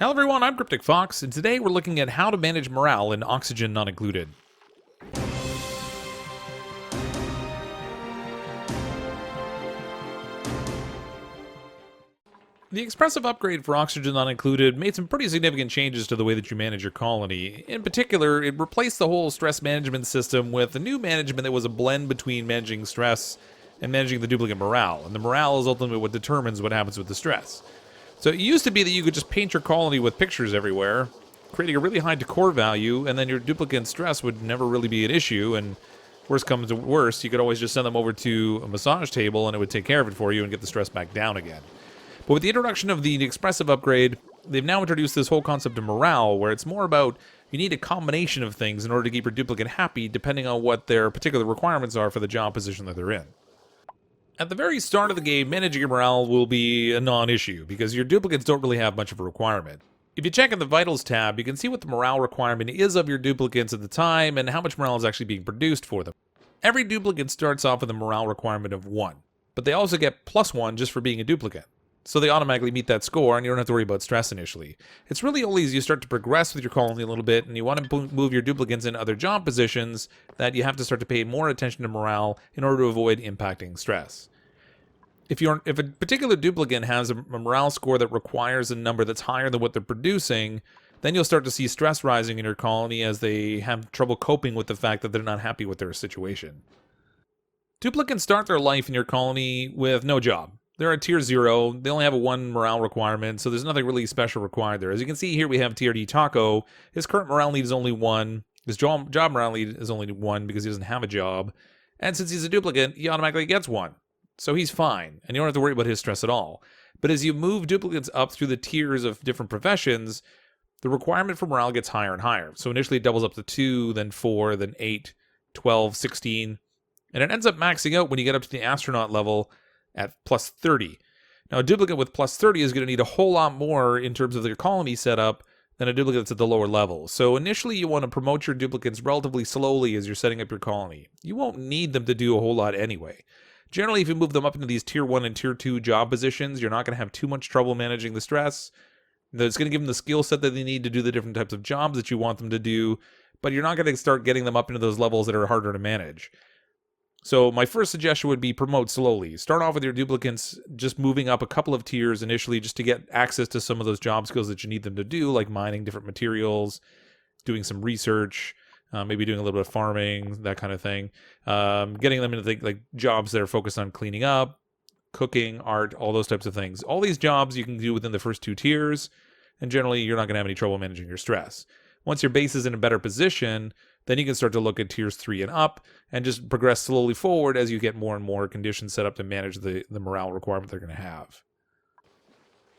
Hello everyone, I'm CrypticFox, and today we're looking at how to manage morale in Oxygen Not Included. The Expressive Upgrade for Oxygen Not Included made some pretty significant changes to the way that you manage your colony. In particular, it replaced the whole stress management system with a new management that was a blend between managing stress and managing the duplicate morale, and the morale is ultimately what determines what happens with the stress. So it used to be that you could just paint your colony with pictures everywhere, creating a really high decor value, and then your duplicate stress would never really be an issue, and worst comes to worst, you could always just send them over to a massage table and it would take care of it for you and get the stress back down again. But with the introduction of the Expressive Upgrade, they've now introduced this whole concept of morale, where it's more about you need a combination of things in order to keep your duplicate happy, depending on what their particular requirements are for the job position that they're in. At the very start of the game, managing your morale will be a non-issue, because your duplicates don't really have much of a requirement. If you check in the Vitals tab, you can see what the morale requirement is of your duplicates at the time, and how much morale is actually being produced for them. Every duplicate starts off with a morale requirement of 1, but they also get +1 just for being a duplicate. So they automatically meet that score, and you don't have to worry about stress initially. It's really only as you start to progress with your colony a little bit, and you want to move your duplicates in other job positions, that you have to start to pay more attention to morale in order to avoid impacting stress. If a particular duplicate has a morale score that requires a number that's higher than what they're producing, then you'll start to see stress rising in your colony as they have trouble coping with the fact that they're not happy with their situation. Duplicates start their life in your colony with no job. They're at tier 0, they only have a 1 morale requirement, so there's nothing really special required there. As you can see here, we have TRD Taco. His current morale need is only 1. His job morale need is only 1 because he doesn't have a job. And since he's a duplicate, he automatically gets 1. So he's fine, and you don't have to worry about his stress at all. But as you move duplicates up through the tiers of different professions, the requirement for morale gets higher and higher. So initially it doubles up to 2, then 4, then 8, 12, 16, and it ends up maxing out when you get up to the astronaut level at +30. Now a duplicate with +30 is going to need a whole lot more in terms of their colony setup than a duplicate that's at the lower level. So initially you want to promote your duplicates relatively slowly as you're setting up your colony. You won't need them to do a whole lot anyway. Generally, if you move them up into these tier 1 and tier 2 job positions, you're not going to have too much trouble managing the stress. It's going to give them the skill set that they need to do the different types of jobs that you want them to do, but you're not going to start getting them up into those levels that are harder to manage. So my first suggestion would be promote slowly. Start off with your duplicates, just moving up a couple of tiers initially just to get access to some of those job skills that you need them to do, like mining different materials, doing some research, maybe doing a little bit of farming, that kind of thing. Getting them into like jobs that are focused on cleaning up, cooking, art, all those types of things. All these jobs you can do within the first 2 tiers, and generally you're not going to have any trouble managing your stress. Once your base is in a better position, then you can start to look at tiers 3 and up, and just progress slowly forward as you get more and more conditions set up to manage the morale requirement they're going to have.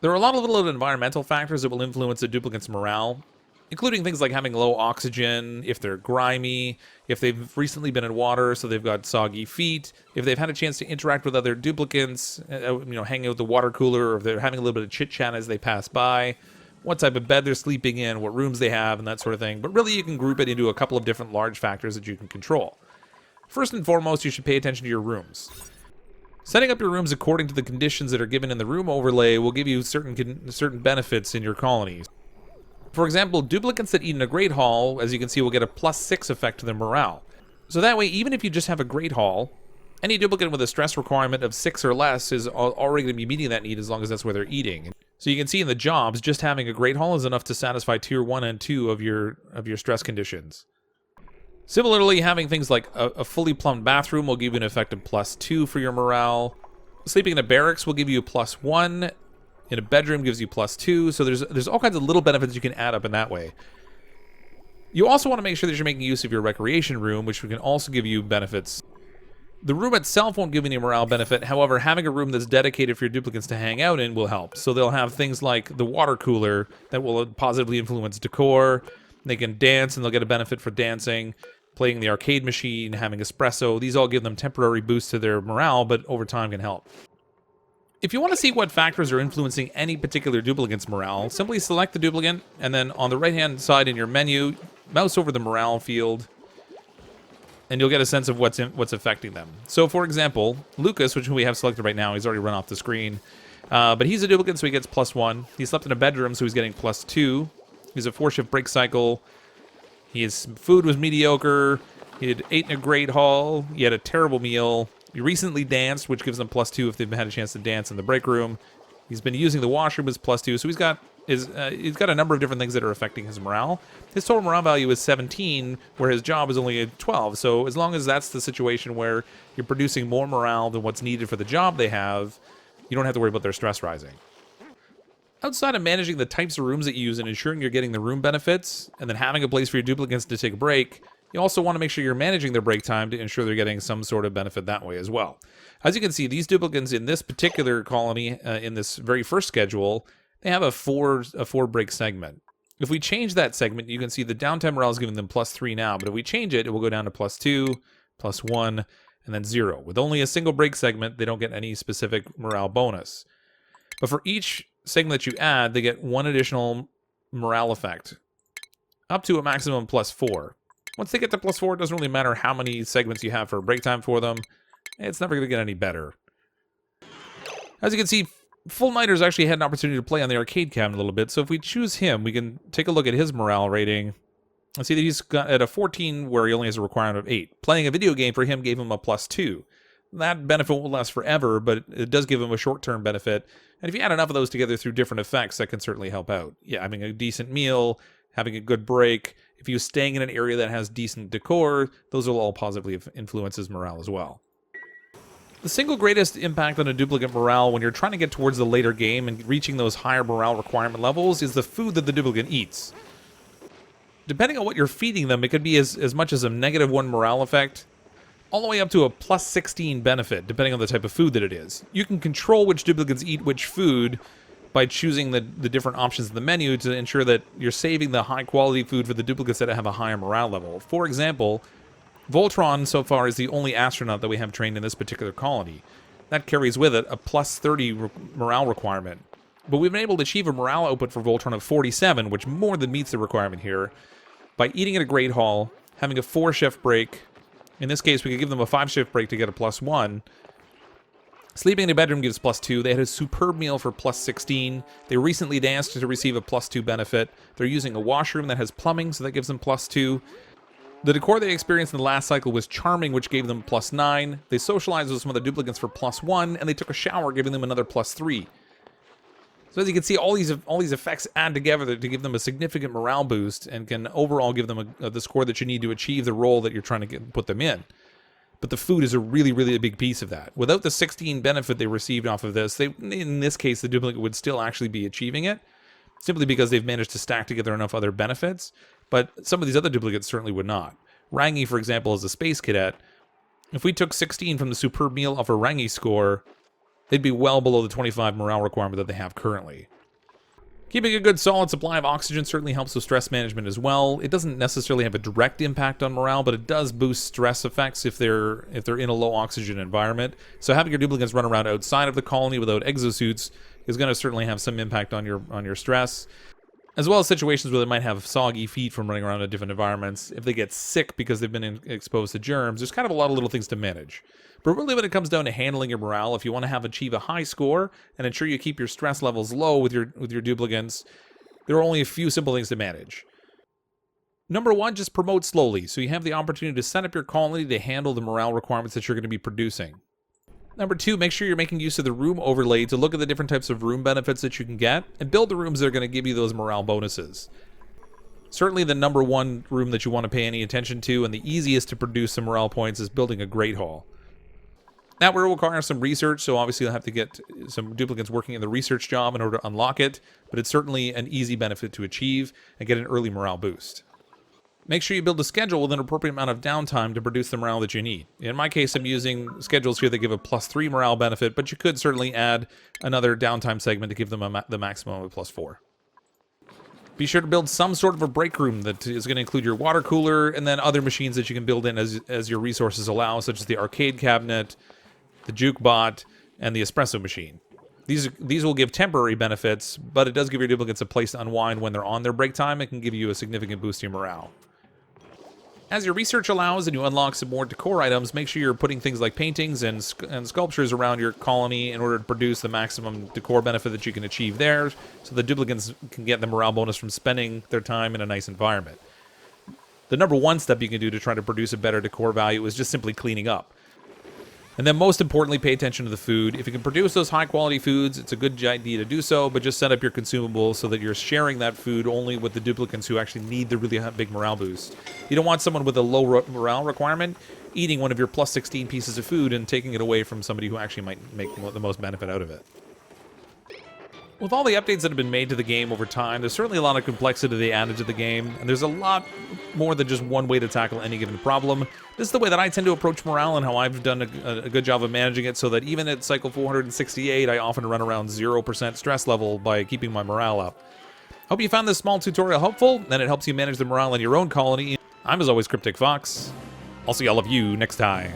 There are a lot of little environmental factors that will influence a duplicate's morale, including things like having low oxygen, if they're grimy, if they've recently been in water, so they've got soggy feet, if they've had a chance to interact with other duplicates, hanging out with the water cooler, or if they're having a little bit of chit-chat as they pass by, what type of bed they're sleeping in, what rooms they have, and that sort of thing. But really, you can group it into a couple of different large factors that you can control. First and foremost, you should pay attention to your rooms. Setting up your rooms according to the conditions that are given in the room overlay will give you certain benefits in your colonies. For example, duplicates that eat in a Great Hall, as you can see, will get a +6 effect to their morale. So that way, even if you just have a Great Hall, any duplicate with a stress requirement of 6 or less is already going to be meeting that need as long as that's where they're eating. So you can see in the jobs, just having a Great Hall is enough to satisfy tier 1 and 2 of your stress conditions. Similarly, having things like a fully plumbed bathroom will give you an effect of +2 for your morale. Sleeping in a barracks will give you a +1. In a bedroom gives you +2, so there's all kinds of little benefits you can add up in that way. You also want to make sure that you're making use of your recreation room, which can also give you benefits. The room itself won't give any morale benefit, however, having a room that's dedicated for your duplicates to hang out in will help. So they'll have things like the water cooler that will positively influence decor, they can dance and they'll get a benefit for dancing, playing the arcade machine, having espresso, these all give them temporary boosts to their morale, but over time can help. If you want to see what factors are influencing any particular duplicate's morale, simply select the duplicate, and then on the right-hand side in your menu, mouse over the morale field, and you'll get a sense of what's affecting them. So, for example, Lucas, which we have selected right now, he's already run off the screen. But he's a duplicant, so he gets +1. He slept in a bedroom, so he's getting +2. He's a 4-shift break cycle. His food was mediocre. He had ate in a great hall. He had a terrible meal. He recently danced, which gives them +2 if they've had a chance to dance in the break room. He's been using the washroom as +2, so he's got a number of different things that are affecting his morale. His total morale value is 17, where his job is only 12. So as long as that's the situation where you're producing more morale than what's needed for the job they have, you don't have to worry about their stress rising. Outside of managing the types of rooms that you use and ensuring you're getting the room benefits, and then having a place for your duplicants to take a break, you also want to make sure you're managing their break time to ensure they're getting some sort of benefit that way as well. As you can see, these duplicants in this particular colony, in this very first schedule, they have a four break segment. If we change that segment, you can see the downtime morale is giving them +3 now, but if we change it, it will go down to +2, +1, and then 0. With only a single break segment, they don't get any specific morale bonus. But for each segment that you add, they get 1 additional morale effect, up to a maximum +4. Once they get to +4, it doesn't really matter how many segments you have for break time for them. It's never going to get any better. As you can see, Full Nighters actually had an opportunity to play on the arcade cabinet a little bit, so if we choose him, we can take a look at his morale rating. And see that he's got at a 14 where he only has a requirement of 8. Playing a video game for him gave him a +2. That benefit won't last forever, but it does give him a short-term benefit. And if you add enough of those together through different effects, that can certainly help out. Yeah, having a decent meal, having a good break, if you're staying in an area that has decent decor, those will all positively influence his morale as well. The single greatest impact on a duplicate morale when you're trying to get towards the later game and reaching those higher morale requirement levels is the food that the duplicate eats. Depending on what you're feeding them, it could be as much as a -1 morale effect, all the way up to a +16 benefit, depending on the type of food that it is. You can control which duplicates eat which food by choosing the different options in the menu to ensure that you're saving the high-quality food for the duplicates that have a higher morale level. For example, Voltron so far is the only astronaut that we have trained in this particular colony. That carries with it a +30 morale requirement. But we've been able to achieve a morale output for Voltron of 47, which more than meets the requirement here, by eating at a great hall, having a 4-shift break. In this case, we could give them a 5-shift break to get a +1. Sleeping in a bedroom gives +2. They had a superb meal for +16. They recently danced to receive a +2 benefit. They're using a washroom that has plumbing, so that gives them +2. The decor they experienced in the last cycle was charming, which gave them +9. They socialized with some of the duplicants for +1, and they took a shower, giving them another +3. So as you can see, all these effects add together to give them a significant morale boost and can overall give them the score that you need to achieve the role that you're trying to put them in. But the food is a really, really big piece of that. Without the 16 benefit they received off of this, in this case, the duplicate would still actually be achieving it, simply because they've managed to stack together enough other benefits. But some of these other duplicates certainly would not. Rangi, for example, is a space cadet. If we took 16 from the superb meal off a Rangi score, they'd be well below the 25 morale requirement that they have currently. Keeping a good solid supply of oxygen certainly helps with stress management as well. It doesn't necessarily have a direct impact on morale, but it does boost stress effects if they're in a low oxygen environment. So having your duplicates run around outside of the colony without exosuits is going to certainly have some impact on your stress, as well as situations where they might have soggy feet from running around in different environments. If they get sick because they've been exposed to germs, there's kind of a lot of little things to manage. But really when it comes down to handling your morale, if you want to achieve a high score and ensure you keep your stress levels low with your duplicants, there are only a few simple things to manage. Number 1, just promote slowly, so you have the opportunity to set up your colony to handle the morale requirements that you're going to be producing. Number 2, make sure you're making use of the room overlay to look at the different types of room benefits that you can get, and build the rooms that are going to give you those morale bonuses. Certainly the number 1 room that you want to pay any attention to, and the easiest to produce some morale points, is building a Great Hall. That will require some research, so obviously you'll have to get some duplicants working in the research job in order to unlock it, but it's certainly an easy benefit to achieve and get an early morale boost. Make sure you build a schedule with an appropriate amount of downtime to produce the morale that you need. In my case, I'm using schedules here that give a +3 morale benefit, but you could certainly add another downtime segment to give them the maximum of +4. Be sure to build some sort of a break room that is going to include your water cooler and then other machines that you can build in as your resources allow, such as the arcade cabinet, the juke bot, and the espresso machine. These will give temporary benefits, but it does give your duplicates a place to unwind when they're on their break time. It can give you a significant boost to your morale. As your research allows and you unlock some more decor items, make sure you're putting things like paintings and sculptures around your colony in order to produce the maximum decor benefit that you can achieve there, so the duplicants can get the morale bonus from spending their time in a nice environment. The number one step you can do to try to produce a better decor value is just simply cleaning up. And then most importantly, pay attention to the food. If you can produce those high quality foods, it's a good idea to do so, but just set up your consumables so that you're sharing that food only with the duplicants who actually need the really big morale boost. You don't want someone with a low morale requirement eating one of your plus 16 pieces of food and taking it away from somebody who actually might make the most benefit out of it. With all the updates that have been made to the game over time, there's certainly a lot of complexity they added to the game, and there's a lot more than just one way to tackle any given problem. This is the way that I tend to approach morale and how I've done a good job of managing it, so that even at cycle 468, I often run around 0% stress level by keeping my morale up. Hope you found this small tutorial helpful, and it helps you manage the morale in your own colony. I'm, as always, CrypticFox. I'll see all of you next time.